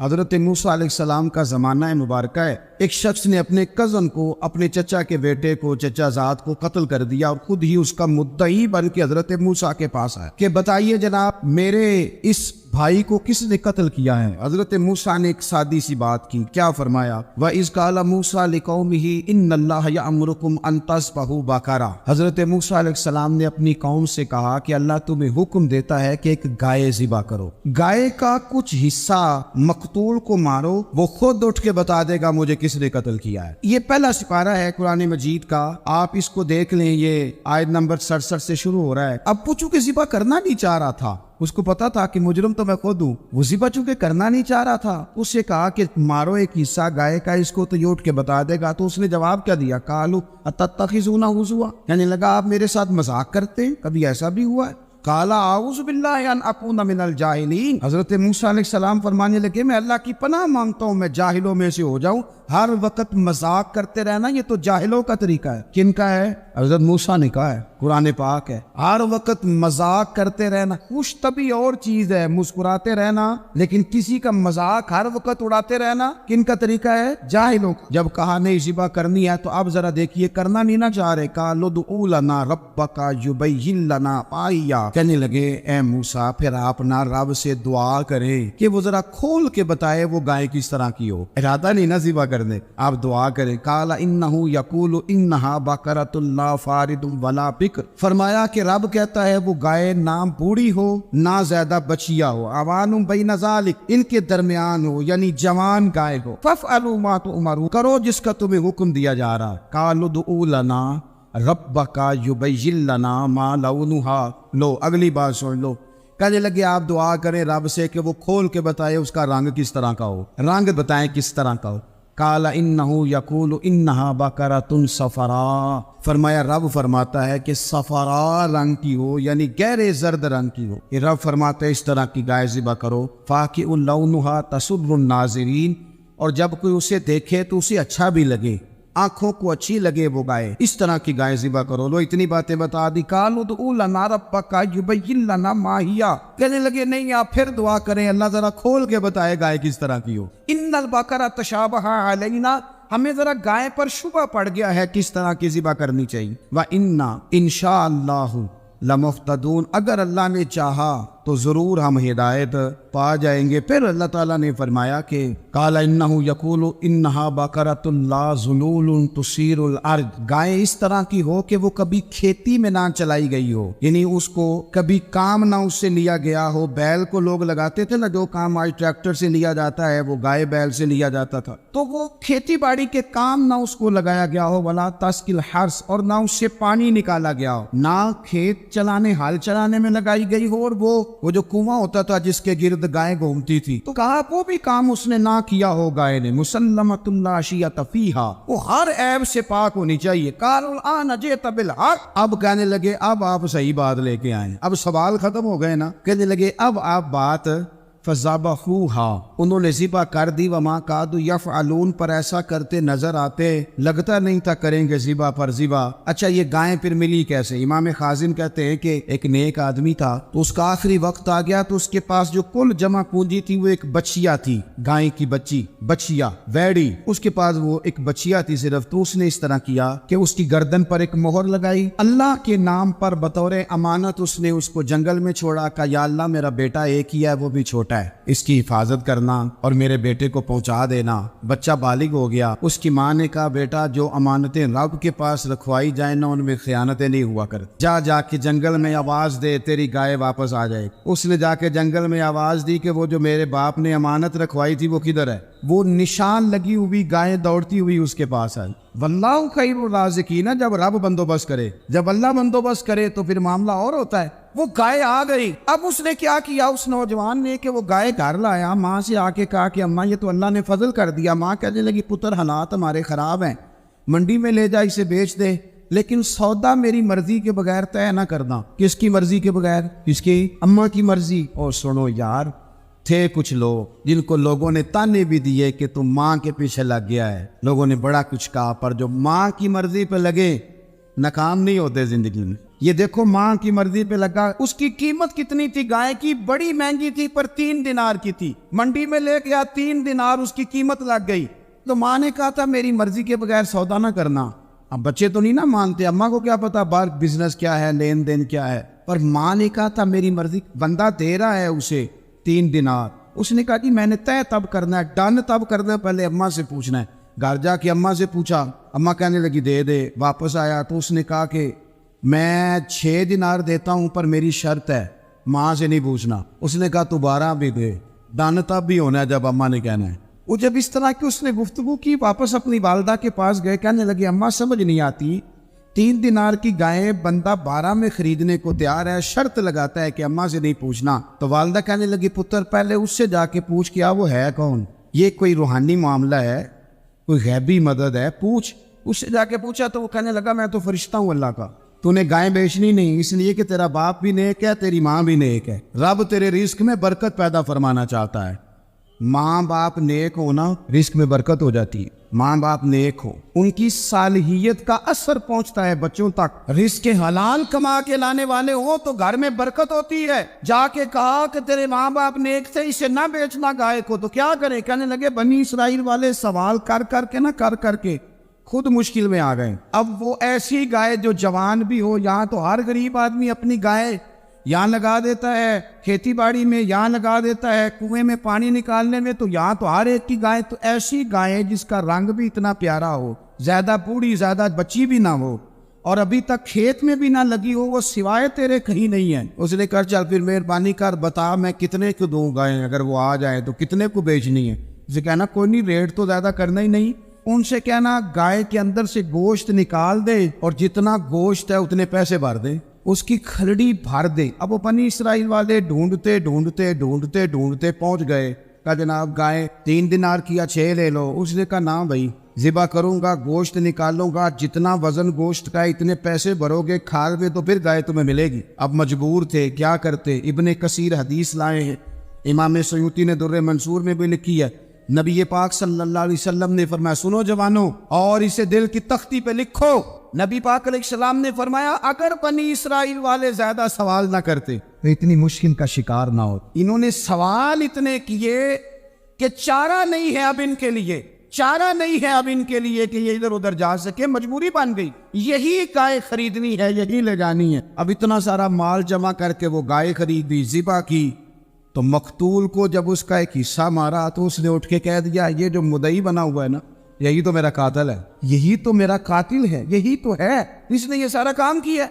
حضرت موسیٰ علیہ السلام کا زمانہ مبارکہ ہے، ایک شخص نے اپنے کزن کو، اپنے چچا کے بیٹے کو، چچا زاد کو قتل کر دیا اور خود ہی اس کا مدعی بن کے حضرت موسیٰ کے پاس آیا کہ بتائیے جناب میرے اس بھائی کو کس نے قتل کیا ہے؟ حضرت موسیٰ نے ایک سادی سی بات کی، کیا فرمایا؟ وَإِذْ قَالَ مُوسَىٰ لِقَوْمِهِ إِنَّ اللَّهَ يَأْمُرُكُمْ أَن تَذْبَحُوا بَقَرَةً۔ حضرت موسیٰ علیہ السلام نے اپنی قوم سے کہا کہ اللہ تمہیں حکم دیتا ہے کہ ایک گائے ذبح کرو، گائے کا کچھ حصہ مقتول کو مارو، وہ خود اٹھ کے بتا دے گا مجھے کس نے قتل کیا ہے۔ یہ پہلا سپارہ ہے قرآن مجید کا، آپ اس کو دیکھ لیں، یہ آیت نمبر 67 سے شروع ہو رہا ہے۔ اب وہ چونکہ ذبح کرنا نہیں چاہ رہا تھا، اس کو پتا تھا کہ مجرم تو میں خود ہوں، وہ ذبح چونکہ کرنا نہیں چاہ رہا تھا، اس سے کہا کہ مارو ایک حصہ گائے کا، اس کو تو یہ اٹھ کے بتا دے گا۔ تو اس نے جواب کیا دیا؟ قالوا اتتخذون ہزوا، یعنی لگا آپ میرے ساتھ مذاق کرتے ہیں، کبھی ایسا بھی ہوا ہے؟ قال اعوذ باللہ ان اکون من الجاہلین، حضرت موسیٰ علیہ السلام فرمانے لگے میں اللہ کی پناہ مانگتا ہوں میں جاہلوں میں سے ہو جاؤں۔ ہر وقت مذاق کرتے رہنا یہ تو جاہلوں کا طریقہ ہے۔ کن کا ہے؟ حضرت موسیٰ نے کہا ہے، قرآن پاک ہے۔ ہر وقت مذاق کرتے رہنا، خوش طبعی اور چیز ہے، مسکراتے رہنا، لیکن کسی کا مذاق ہر وقت اڑاتے رہنا کن کا طریقہ ہے؟ جاہلوں کا۔ جب کہا نہیں ذبح کرنی ہے تو اب ذرا دیکھیے کرنا نہیں نہ چاہ رہے، قالوا ادع لنا ربک یبین لنا ما ہی، کہنے لگے اے موسیٰ پھر آپ نہ رب سے دعا کریں کہ وہ ذرا کھول کے بتائے وہ گائے کس طرح کی ہو، ارادہ نہیں نہ ذبح کرنے، آپ دعا کریں۔ قال انہ یقول انہا بقرۃ لا فارض ولا بکر، فرمایا کہ رب کہتا ہے وہ گائے نہ بوڑھی ہو نہ زیادہ بچیا ہو، اوان بین ذالک، ان کے درمیان ہو، یعنی جوان گائے ہو۔ فافعلوا ما تؤمرون، کرو جس کا تمہیں حکم دیا جا رہا۔ قالوا ادع لنا ربک یبین لنا ما لونہا، لو اگلی بات سن لو، کہنے لگے آپ دعا کریں رب سے کہ وہ کھول کے بتائے اس کا رنگ کس طرح کا ہو، رنگ بتائیں کس طرح کا ہو۔ قال انہ یقول انہا بقرۃ صفراء، فرمایا رب فرماتا ہے کہ صفراء رنگ کی ہو، یعنی گہرے زرد رنگ کی ہو۔ یہ رب فرماتا ہے اس طرح کی گائے ذبح کرو۔ فاقع لونہا تسر الناظرین، اور جب کوئی اسے دیکھے تو اسے اچھا بھی لگے، آنکھوں کو اچھی لگے وہ گائے، اس طرح کی گائے ذبح کرو۔ لو اتنی باتیں بتا دی۔ قالوا ادع لنا ربک یبین لنا ما ہی، کہنے لگے نہیں آپ پھر دعا کریں اللہ ذرا کھول کے بتائے گائے کس طرح کی ہو۔ ان البقرہ تشابہ علینا، ہمیں ذرا گائے پر شبہ پڑ گیا ہے کس طرح کی ذبح کرنی چاہیے۔ وَإِنَّا إِنشَاءَ لَمُهْتَدُونَ، اگر اللہ نے چاہا تو ضرور ہم ہدایت پا جائیں گے۔ پھر اللہ تعالیٰ نے فرمایا کہ قال انہ یقول انہا بقرۃ لا ذلول تثیر الارض، گائے اس طرح کی ہو کہ وہ کبھی کھیتی میں نہ چلائی گئی ہو، یعنی اس کو کبھی کام نہ اس سے لیا گیا ہو۔ بیل کو لوگ لگاتے تھے نا، جو کام آج ٹریکٹر سے لیا جاتا ہے وہ گائے بیل سے لیا جاتا تھا، تو وہ کھیتی باڑی کے کام نہ اس کو لگایا گیا ہو، ولا تسقی الحرث، اور نہ اس سے پانی نکالا گیا ہو، نہ کھیت چلانے ہل چلانے میں لگائی گئی ہو، اور وہ جو کنواں ہوتا تھا جس کے گرد گائے گھومتی تھی، تو کہا وہ بھی کام اس نے نہ کیا ہو گائے نے۔ مسلمۃ لا شیۃ فیہا، وہ ہر عیب سے پاک ہونی چاہیے۔ قالوا الآن جئت بالحق، اب کہنے لگے اب آپ صحیح بات لے کے آئے، اب سوال ختم ہو گئے نا، کہنے لگے اب آپ بات فذبحوها، انہوں نے ذبح کر دی۔ وما کادوا یفعلون، پر ایسا کرتے نظر آتے، لگتا نہیں تھا کریں گے ذبح پر ذبح۔ اچھا یہ گائیں پھر ملی کیسے؟ امام خازن کہتے ہیں کہ ایک نیک آدمی تھا، تو اس کا آخری وقت آ گیا تو اس کے پاس جو کل جمع پونجی تھی وہ ایک بچیا تھی، گائے کی بچی، بچیا ویڑی، اس کے پاس وہ ایک بچیا تھی صرف۔ تو اس نے اس طرح کیا کہ اس کی گردن پر ایک مہر لگائی، اللہ کے نام پر بطور امانت اس نے اس کو جنگل میں چھوڑا، کہا یا اللہ میرا بیٹا ایک ہی ہے وہ بھی چھوٹا ہے، اس کی حفاظت کرنا اور میرے بیٹے کو پہنچا دینا۔ بچہ بالغ ہو گیا، اس کی ماں نے کہا بیٹا جو امانتیں رب کے پاس رکھوائی جائیں نا ان میں خیانتیں نہیں ہوا کر، جا کے جنگل میں آواز دے تیری گائے واپس آ جائے۔ اس نے جا کے جنگل میں آواز دی کہ وہ جو میرے باپ نے امانت رکھوائی تھی وہ کدھر ہے؟ وہ نشان لگی ہوئی گائے دوڑتی ہوئی اس کے پاس آئی۔ واللہ خیر الرازقین، جب رب بندوبست کرے، جب اللہ بندوبست کرے تو پھر معاملہ اور ہوتا ہے۔ وہ گائے آ گئی، اب اس نے کیا کیا اس نوجوان نے کہ وہ گائے گھر لایا، ماں سے آ کے کہا کہ اماں یہ تو اللہ نے فضل کر دیا۔ ماں کہنے لگی پتر حالات ہمارے خراب ہیں، منڈی میں لے جا اسے بیچ دے، لیکن سودا میری مرضی کے بغیر طے نہ کرنا۔ کس کی مرضی کے بغیر؟ کس کی؟ اماں کی مرضی۔ اور سنو یار، تھے کچھ لوگ جن کو لوگوں نے تانے بھی دیے کہ تم ماں کے پیچھے لگ گیا ہے، لوگوں نے بڑا کچھ کہا، پر جو ماں کی مرضی پہ لگے ناکام نہیں ہوتے زندگی میں۔ یہ دیکھو ماں کی مرضی پہ لگا. اس کی قیمت کتنی تھی گائے کی؟ بڑی مہنگی تھی پر 3 دینار کی تھی. منڈی میں لے گیا 3 دینار اس کی قیمت لگ گئی. تو ماں نے کہا تھا میری مرضی کے بغیر سودا نہ کرنا. اب بچے تو نہیں نا مانتے, اماں کو کیا پتا باہر بزنس کیا ہے, لین دین کیا ہے, پر ماں نے کہا تھا میری مرضی. بندہ دے رہا ہے اسے 3 دینار, اس نے کہا کہ میں نے طے تب کرنا ہے, ڈن تب کرنا ہے, پہلے اماں سے پوچھنا ہے. گھر جا کے اماں سے پوچھا, اماں کہنے لگی دے دے. واپس آیا تو اس نے کہا کہ میں 6 دینار دیتا ہوں پر میری شرط ہے, ماں سے نہیں پوچھنا. اس نے کہا تو 12 بھی دے, ڈن تب بھی ہونا ہے جب اماں نے کہنا ہے. وہ جب اس طرح کی اس نے گفتگو کی, واپس اپنی والدہ کے پاس گئے, کہنے لگے اماں سمجھ نہیں آتی, 3 دینار کی گائے بندہ 12 میں خریدنے کو تیار ہے, شرط لگاتا ہے کہ اماں سے نہیں پوچھنا. تو والدہ کہنے لگی پتر پہلے اس سے جا کے پوچھ کیا وہ ہے کون, یہ کوئی روحانی معاملہ ہے, کوئی غیبی مدد ہے, پوچھ. اس سے جا کے پوچھا تو وہ کہنے لگا میں تو فرشتہ ہوں اللہ کا, تو نے گائے بیچنی نہیں اس لیے کہ تیرا باپ بھی نیک ہے, تیری ماں بھی نیک ہے, رب تیرے رزق میں برکت پیدا فرمانا چاہتا ہے. ماں باپ نیک ہونا رزق میں برکت ہو جاتی ہے. ماں باپ نیک ہو, ان کی صالحیت کا اثر پہنچتا ہے بچوں تک. رزق حلال کما کے لانے والے ہو تو گھر میں برکت ہوتی ہے. جا کے کہا کہ تیرے ماں باپ نیک تھے, اسے نہ بیچنا گائے کو, تو کیا کرے؟ کہنے لگے بنی اسرائیل والے سوال کر کر کے خود مشکل میں آ گئے. اب وہ ایسی گائے جو جوان بھی ہو, یہاں تو ہر غریب آدمی اپنی گائے یہاں لگا دیتا ہے, کھیتی باڑی میں یہاں لگا دیتا ہے, کنویں میں پانی نکالنے میں, تو یہاں تو ہر ایک کی گائے. تو ایسی گائے جس کا رنگ بھی اتنا پیارا ہو, زیادہ بوڑھی زیادہ بچی بھی نہ ہو, اور ابھی تک کھیت میں بھی نہ لگی ہو, وہ سوائے تیرے کہیں نہیں ہے. اس نے کہا چل پھر مہربانی کر بتا میں کتنے کو دوں گائے, اگر وہ آ جائے تو کتنے کو بیچنی ہے. اسے کہنا کوئی نہیں, ریٹ تو زیادہ کرنا ہی نہیں. ان سے کہنا گائے کے اندر سے گوشت نکال دے اور جتنا گوشت ہے اتنے پیسے بھر دے, اس کی کھلڑی بھر دے. اب وہ بنی اسرائیل والے ڈھونڈتے پہنچ گئے. کہا جناب گائے 3 دینار کیا 6 لے لو. اس نے کہا نہ بھائی, ذبح کروں گا, گوشت نکالوں گا, جتنا وزن گوشت کا اتنے پیسے بھرو گے, کھاؤ گے تو پھر گائے تمہیں ملے گی. اب مجبور تھے, کیا کرتے؟ ابن کثیر حدیث لائے ہیں, امام سیوطی نے در منصور میں بھی لکھی ہے. نبی پاک صلی اللہ علیہ وسلم نے فرمایا سنو جوانوں, اور اسے دل کی تختی پہ لکھو. نبی پاک علیہ السلام نے فرمایا اگر بنی اسرائیل والے زیادہ سوال نہ کرتے تو اتنی مشکل کا شکار نہ ہو. انہوں نے سوال اتنے کیے کہ چارہ نہیں ہے اب ان کے لیے, چارہ نہیں ہے اب ان کے لیے کہ یہ ادھر ادھر جا سکے. مجبوری بن گئی, یہی گائے خریدنی ہے, یہی لے جانی ہے. اب اتنا سارا مال جمع کر کے وہ گائے خریدی, ذبح کی. تو مقتول کو جب اس کا ایک حصہ مارا تو اس نے اٹھ کے کہہ دیا یہ جو مدعی بنا ہوا ہے نا, یہی تو میرا قاتل ہے, یہی تو میرا قاتل ہے, یہی تو ہے, اس نے یہ سارا کام کیا.